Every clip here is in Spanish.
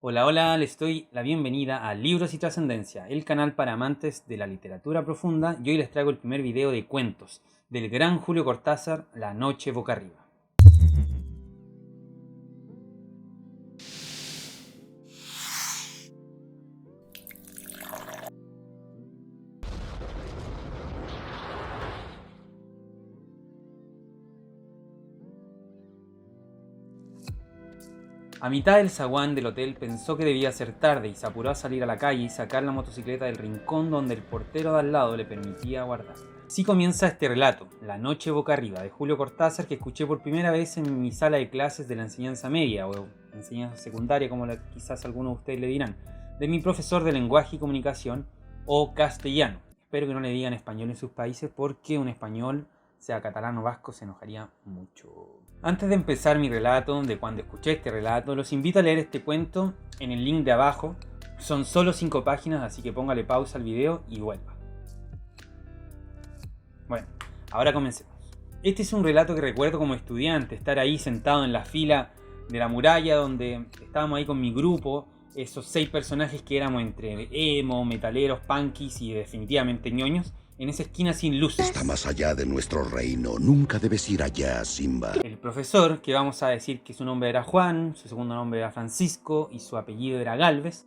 Hola, hola, les doy la bienvenida a Libros y Trascendencia, el canal para amantes de la literatura profunda, y hoy les traigo el primer video de cuentos del gran Julio Cortázar, La noche boca arriba. A mitad del zaguán del hotel pensó que debía ser tarde y se apuró a salir a la calle y sacar la motocicleta del rincón donde el portero de al lado le permitía guardarla. Así comienza este relato, La noche boca arriba, de Julio Cortázar, que escuché por primera vez en mi sala de clases de la enseñanza media o enseñanza secundaria, como quizás algunos de ustedes le dirán, de mi profesor de lenguaje y comunicación o castellano. Espero que no le digan español en sus países porque un español, sea catalán o vasco, se enojaría mucho. Antes de empezar mi relato, de cuando escuché este relato, los invito a leer este cuento en el link de abajo. Son solo 5 páginas, así que póngale pausa al video y vuelva. Bueno, ahora comencemos. Este es un relato que recuerdo como estudiante, estar ahí sentado en la fila de la muralla donde estábamos ahí con mi grupo, esos 6 personajes que éramos entre emo, metaleros, punkis y definitivamente ñoños, en esa esquina sin luz. Está más allá de nuestro reino. Nunca debes ir allá, Simba. El profesor, que vamos a decir que su nombre era Juan, su segundo nombre era Francisco y su apellido era Galvez,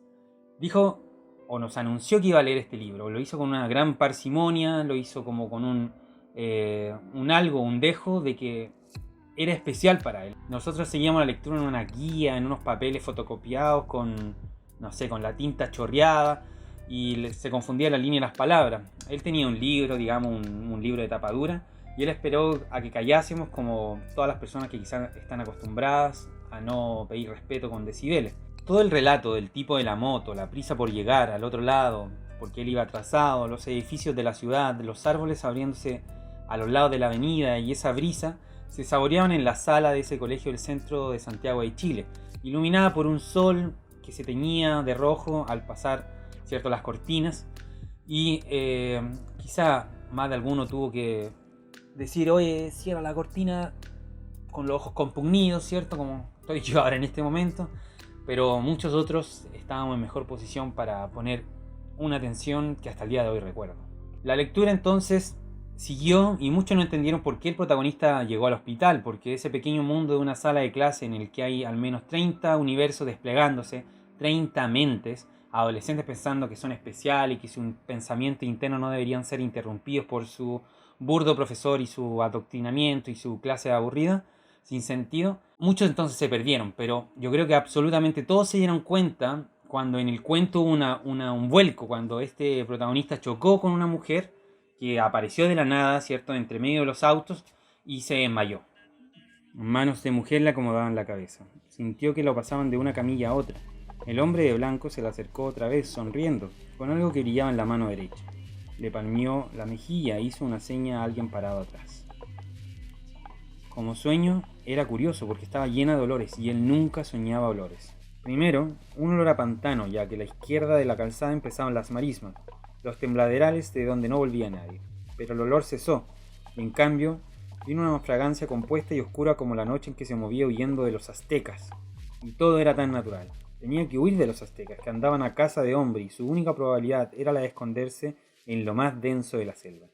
dijo o nos anunció que iba a leer este libro. Lo hizo con una gran parsimonia, lo hizo como con un dejo de que era especial para él. Nosotros seguíamos la lectura en una guía, en unos papeles fotocopiados con, no sé, con la tinta chorreada, y se confundía la línea y las palabras. Él tenía un libro, digamos, un libro de tapa dura, y él esperó a que callásemos, como todas las personas que quizás están acostumbradas a no pedir respeto con decibeles. Todo el relato del tipo de la moto, la prisa por llegar al otro lado, porque él iba atrasado, los edificios de la ciudad, los árboles abriéndose a los lados de la avenida y esa brisa, se saboreaban en la sala de ese colegio del centro de Santiago de Chile, iluminada por un sol que se teñía de rojo al pasar, ¿cierto?, las cortinas, y quizá más de alguno tuvo que decir, oye, cierra la cortina, con los ojos compugnidos, ¿cierto?, como estoy yo ahora en este momento, pero muchos otros estábamos en mejor posición para poner una atención que hasta el día de hoy recuerdo. La lectura entonces siguió y muchos no entendieron por qué el protagonista llegó al hospital, porque ese pequeño mundo de una sala de clase en el que hay al menos 30 universos desplegándose, 30 mentes, adolescentes pensando que son especiales y que su pensamiento interno no deberían ser interrumpidos por su burdo profesor y su adoctrinamiento y su clase aburrida, sin sentido. Muchos entonces se perdieron, pero yo creo que absolutamente todos se dieron cuenta cuando en el cuento hubo un vuelco, cuando este protagonista chocó con una mujer que apareció de la nada, ¿cierto?, entre medio de los autos y se desmayó. Manos de mujer le acomodaban la cabeza. Sintió que lo pasaban de una camilla a otra. El hombre de blanco se le acercó otra vez, sonriendo, con algo que brillaba en la mano derecha. Le palmeó la mejilla e hizo una seña a alguien parado atrás. Como sueño, era curioso porque estaba llena de olores y él nunca soñaba olores. Primero, un olor a pantano, ya que a la izquierda de la calzada empezaban las marismas, los tembladerales de donde no volvía nadie. Pero el olor cesó, y en cambio, vino una fragancia compuesta y oscura como la noche en que se movía huyendo de los aztecas. Y todo era tan natural. Tenía que huir de los aztecas, que andaban a caza de hombre, y su única probabilidad era la de esconderse en lo más denso de la selva.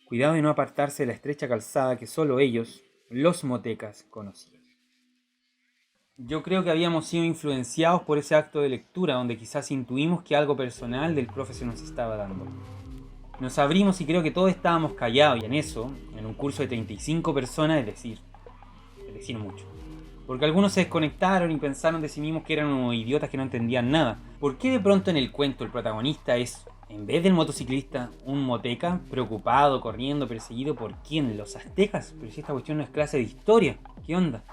Cuidado de no apartarse de la estrecha calzada que solo ellos, los motecas, conocían. Yo creo que habíamos sido influenciados por ese acto de lectura, donde quizás intuimos que algo personal del profe se nos estaba dando. Nos abrimos y creo que todos estábamos callados, y en eso, en un curso de 35 personas, es decir mucho. Porque algunos se desconectaron y pensaron de sí mismos que eran unos idiotas que no entendían nada. ¿Por qué de pronto en el cuento el protagonista es, en vez del motociclista, un moteca preocupado, corriendo, perseguido por quién? ¿Los aztecas? Pero si esta cuestión no es clase de historia, ¿qué onda?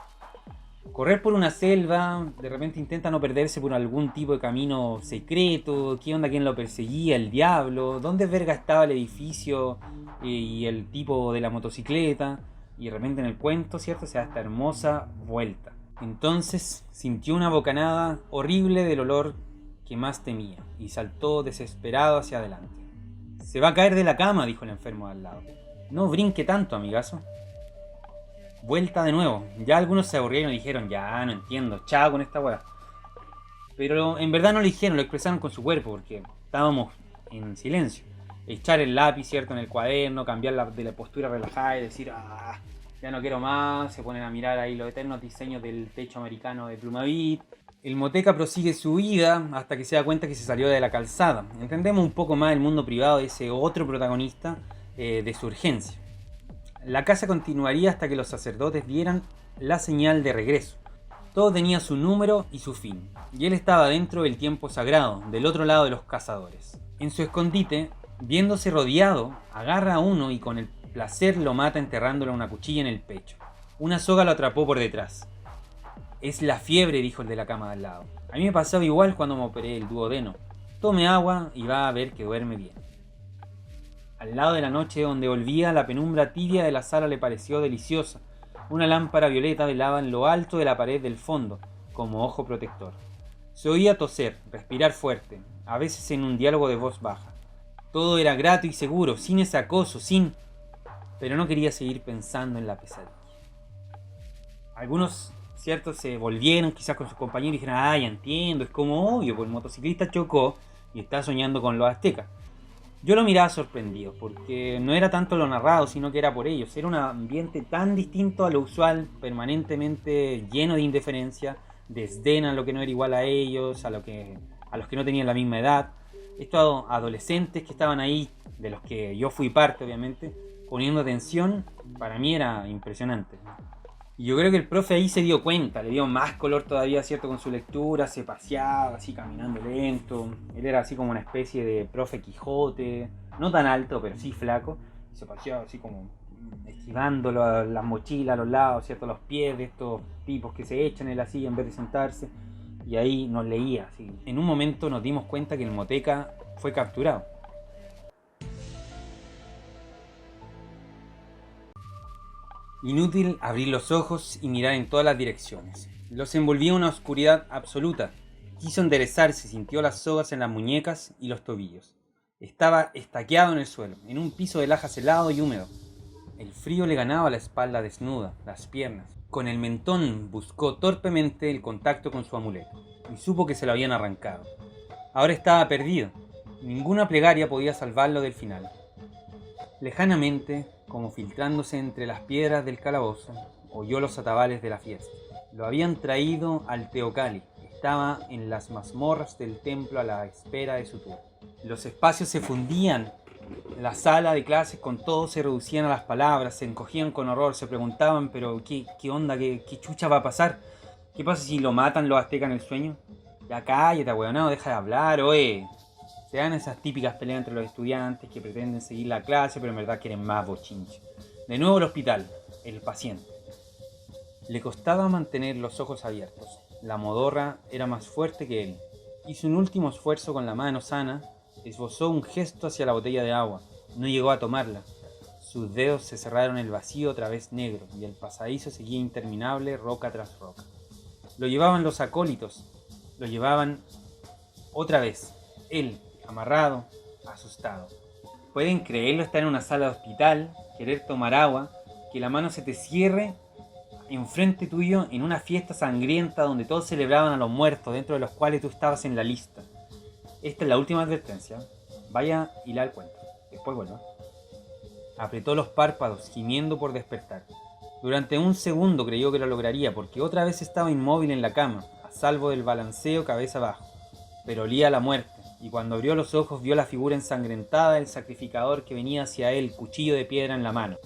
Correr por una selva, de repente intenta no perderse por algún tipo de camino secreto. ¿Qué onda? ¿Quién lo perseguía? ¿El diablo? ¿Dónde verga estaba el edificio y el tipo de la motocicleta? Y de repente en el cuento, ¿cierto?, se da esta hermosa vuelta. Entonces sintió una bocanada horrible del olor que más temía y saltó desesperado hacia adelante. «Se va a caer de la cama», dijo el enfermo de al lado. «No brinque tanto, amigazo». Vuelta de nuevo. Ya algunos se aburrieron y dijeron, ya no entiendo, chao con esta weá. Pero en verdad no lo dijeron, lo expresaron con su cuerpo, porque estábamos en silencio. Echar el lápiz, ¿cierto?, en el cuaderno, cambiar de la postura relajada y decir, ya no quiero más. Se ponen a mirar ahí los eternos diseños del techo americano de Plumavit. El moteca prosigue su vida hasta que se da cuenta que se salió de la calzada. Entendemos un poco más el mundo privado de ese otro protagonista de su urgencia. La caza continuaría hasta que los sacerdotes dieran la señal de regreso. Todo tenía su número y su fin, y él estaba dentro del tiempo sagrado, del otro lado de los cazadores. En su escondite, viéndose rodeado, agarra a uno y con el placer lo mata enterrándole una cuchilla en el pecho. Una soga lo atrapó por detrás. Es la fiebre, dijo el de la cama de al lado. A mí me pasaba igual cuando me operé el duodeno. Tome agua y va a ver que duerme bien. Al lado de la noche donde volvía, la penumbra tibia de la sala le pareció deliciosa. Una lámpara violeta velaba en lo alto de la pared del fondo, como ojo protector. Se oía toser, respirar fuerte, a veces en un diálogo de voz baja. Todo era grato y seguro, sin ese acoso, Pero no quería seguir pensando en la pesadilla. Algunos, cierto, se volvieron quizás con sus compañeros y dijeron, ya entiendo, es como obvio, pues el motociclista chocó y está soñando con los aztecas. Yo lo miraba sorprendido, porque no era tanto lo narrado, sino que era por ellos. Era un ambiente tan distinto a lo usual, permanentemente lleno de indiferencia, desdén a lo que no era igual a ellos, a los que no tenían la misma edad. Estos adolescentes que estaban ahí, de los que yo fui parte obviamente, poniendo atención, para mí era impresionante. Y yo creo que el profe ahí se dio cuenta, le dio más color todavía, ¿cierto? Con su lectura, se paseaba así caminando lento. Él era así como una especie de profe Quijote, no tan alto, pero sí flaco. Y se paseaba así como esquivando las mochilas a los lados, ¿cierto? Los pies de estos tipos que se echan en la silla en vez de sentarse. Y ahí nos leía, así. En un momento nos dimos cuenta que el moteca fue capturado. Inútil abrir los ojos y mirar en todas las direcciones. Los envolvía una oscuridad absoluta. Quiso enderezarse y sintió las sogas en las muñecas y los tobillos. Estaba estaqueado en el suelo, en un piso de lajas helado y húmedo. El frío le ganaba la espalda desnuda, las piernas. Con el mentón buscó torpemente el contacto con su amuleto y supo que se lo habían arrancado. Ahora estaba perdido. Ninguna plegaria podía salvarlo del final. Lejanamente, como filtrándose entre las piedras del calabozo, oyó los atabales de la fiesta. Lo habían traído al Teocalli. Estaba en las mazmorras del templo a la espera de su turno. Los espacios se fundían. La sala de clases con todos se reducían a las palabras, se encogían con horror, se preguntaban, pero ¿qué onda? ¿Qué chucha va a pasar? ¿Qué pasa si lo matan los aztecas en el sueño? Ya cállate, ahueonado, deja de hablar, oye. Se dan esas típicas peleas entre los estudiantes que pretenden seguir la clase, pero en verdad quieren más bochinche. De nuevo el hospital, el paciente. Le costaba mantener los ojos abiertos. La modorra era más fuerte que él. Hizo un último esfuerzo con la mano sana, esbozó un gesto hacia la botella de agua. No llegó a tomarla. Sus dedos se cerraron en el vacío otra vez negro, y el pasadizo seguía interminable roca tras roca. Lo llevaban los acólitos. Lo llevaban otra vez. Él, amarrado, asustado. Pueden creerlo, estar en una sala de hospital, querer tomar agua, que la mano se te cierre enfrente tuyo en una fiesta sangrienta donde todos celebraban a los muertos, dentro de los cuales tú estabas en la lista. Esta es la última advertencia. Vaya y la al cuento. Después vuelva. Apretó los párpados, gimiendo por despertar. Durante un segundo creyó que lo lograría, porque otra vez estaba inmóvil en la cama, a salvo del balanceo cabeza abajo. Pero olía a la muerte, y cuando abrió los ojos vio la figura ensangrentada del sacrificador que venía hacia él, cuchillo de piedra en la mano.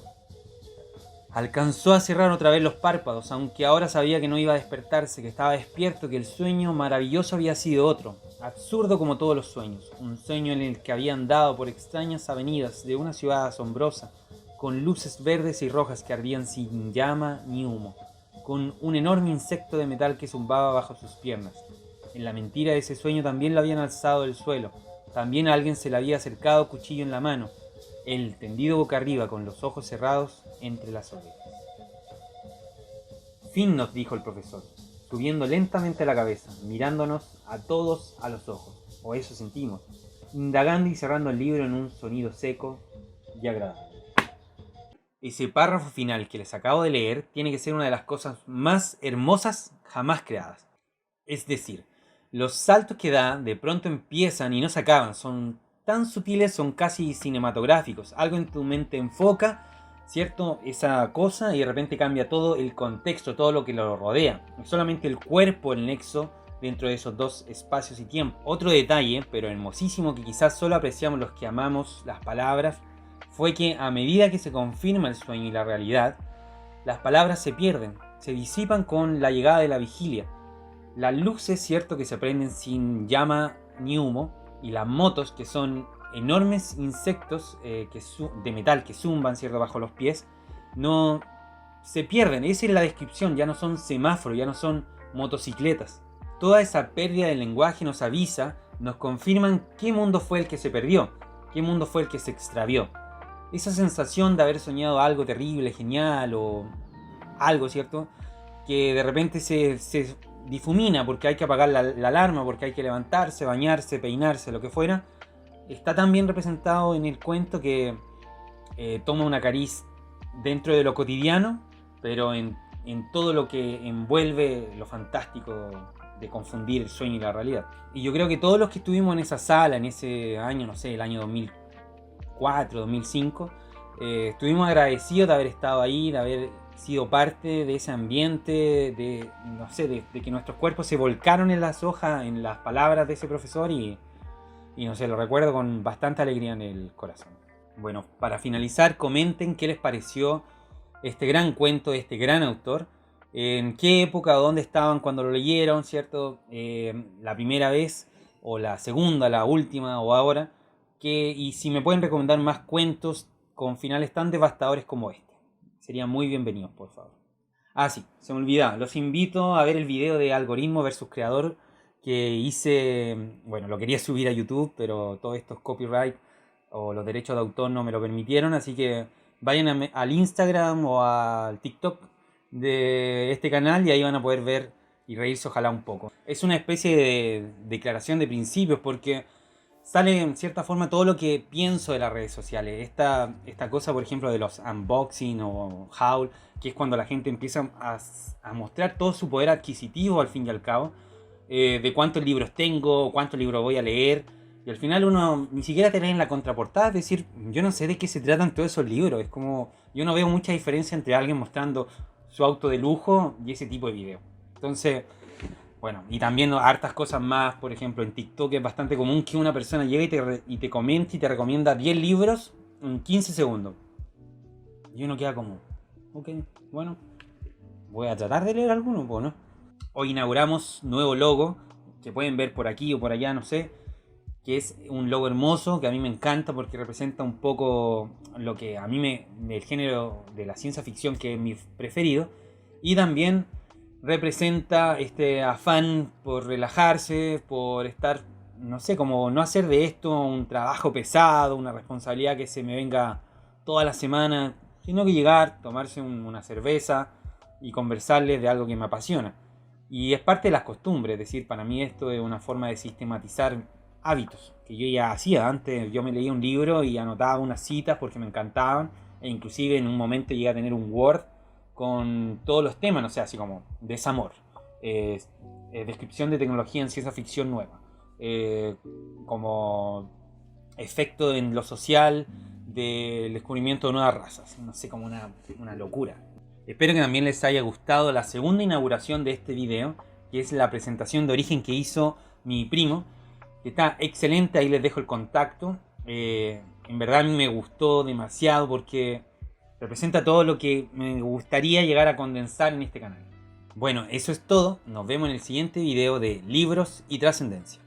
Alcanzó a cerrar otra vez los párpados, aunque ahora sabía que no iba a despertarse, que estaba despierto, que el sueño maravilloso había sido otro, absurdo como todos los sueños, un sueño en el que había andado por extrañas avenidas de una ciudad asombrosa, con luces verdes y rojas que ardían sin llama ni humo, con un enorme insecto de metal que zumbaba bajo sus piernas. En la mentira de ese sueño también lo habían alzado del suelo, también a alguien se le había acercado cuchillo en la mano, él tendido boca arriba con los ojos cerrados entre las orejas. Fin, nos dijo el profesor, subiendo lentamente la cabeza, mirándonos a todos a los ojos, o eso sentimos, indagando y cerrando el libro en un sonido seco y agradable. Ese párrafo final que les acabo de leer tiene que ser una de las cosas más hermosas jamás creadas. Es decir, los saltos que da de pronto empiezan y no se acaban, son tan sutiles, son casi cinematográficos. Algo en tu mente enfoca, ¿cierto? Esa cosa y de repente cambia todo el contexto, todo lo que lo rodea. Es solamente el cuerpo el nexo dentro de esos dos espacios y tiempo. Otro detalle, pero hermosísimo, que quizás solo apreciamos los que amamos las palabras, fue que a medida que se confirma el sueño y la realidad, las palabras se pierden, se disipan con la llegada de la vigilia. Las luces, cierto, que se prenden sin llama ni humo, y las motos, que son enormes insectos de metal que zumban, cierto, bajo los pies, no se pierden. Esa es la descripción, ya no son semáforos, ya no son motocicletas. Toda esa pérdida del lenguaje nos avisa, nos confirman qué mundo fue el que se perdió, qué mundo fue el que se extravió. Esa sensación de haber soñado algo terrible, genial o algo, ¿cierto? Que de repente se difumina porque hay que apagar la alarma, porque hay que levantarse, bañarse, peinarse, lo que fuera. Está tan bien representado en el cuento que toma una cariz dentro de lo cotidiano, pero en todo lo que envuelve lo fantástico de confundir el sueño y la realidad. Y yo creo que todos los que estuvimos en esa sala, en ese año, no sé, el año 2004, 2005, estuvimos agradecidos de haber estado ahí, de haber sido parte de ese ambiente, de, no sé, de que nuestros cuerpos se volcaron en las hojas, en las palabras de ese profesor y no sé, lo recuerdo con bastante alegría en el corazón. Bueno, para finalizar, comenten qué les pareció este gran cuento de este gran autor, en qué época o dónde estaban cuando lo leyeron, ¿cierto? La primera vez, o la segunda, la última, o ahora, y si me pueden recomendar más cuentos con finales tan devastadores como este. Serían muy bienvenidos, por favor. Ah, sí, se me olvidaba. Los invito a ver el video de Algoritmo versus Creador que hice. Bueno, lo quería subir a YouTube, pero todos estos copyright o los derechos de autor no me lo permitieron, así que vayan al Instagram o al TikTok de este canal y ahí van a poder ver y reírse ojalá un poco. Es una especie de declaración de principios porque sale en cierta forma todo lo que pienso de las redes sociales. Esta cosa, por ejemplo, de los unboxing o haul, que es cuando la gente empieza a mostrar todo su poder adquisitivo al fin y al cabo, de cuántos libros tengo, cuántos libros voy a leer. Y al final uno ni siquiera te lee en la contraportada, es decir, yo no sé de qué se tratan todos esos libros. Es como, yo no veo mucha diferencia entre alguien mostrando su auto de lujo y ese tipo de video. Entonces, bueno, y también hartas cosas más, por ejemplo, en TikTok es bastante común que una persona llegue y te comente y te recomienda 10 libros en 15 segundos. Y uno queda como, ok, bueno, voy a tratar de leer alguno, pues, ¿no? Hoy inauguramos nuevo logo, que pueden ver por aquí o por allá, no sé, que es un logo hermoso, que a mí me encanta porque representa un poco lo que a mí el género de la ciencia ficción, que es mi preferido, y también representa este afán por relajarse, por estar, no sé, como no hacer de esto un trabajo pesado, una responsabilidad que se me venga toda la semana, sino que llegar, tomarse una cerveza y conversarles de algo que me apasiona. Y es parte de las costumbres, es decir, para mí esto es una forma de sistematizar hábitos que yo ya hacía antes. Yo me leía un libro y anotaba unas citas porque me encantaban, e inclusive en un momento llegué a tener un Word con todos los temas, no sé, así como desamor, descripción de tecnología en ciencia ficción nueva, como efecto en lo social del descubrimiento de nuevas razas, no sé, como una locura. Espero que también les haya gustado la segunda inauguración de este video, que es la presentación de origen que hizo mi primo, que está excelente, ahí les dejo el contacto. En verdad a mí me gustó demasiado porque representa todo lo que me gustaría llegar a condensar en este canal. Bueno, eso es todo. Nos vemos en el siguiente video de Libros y Trascendencia.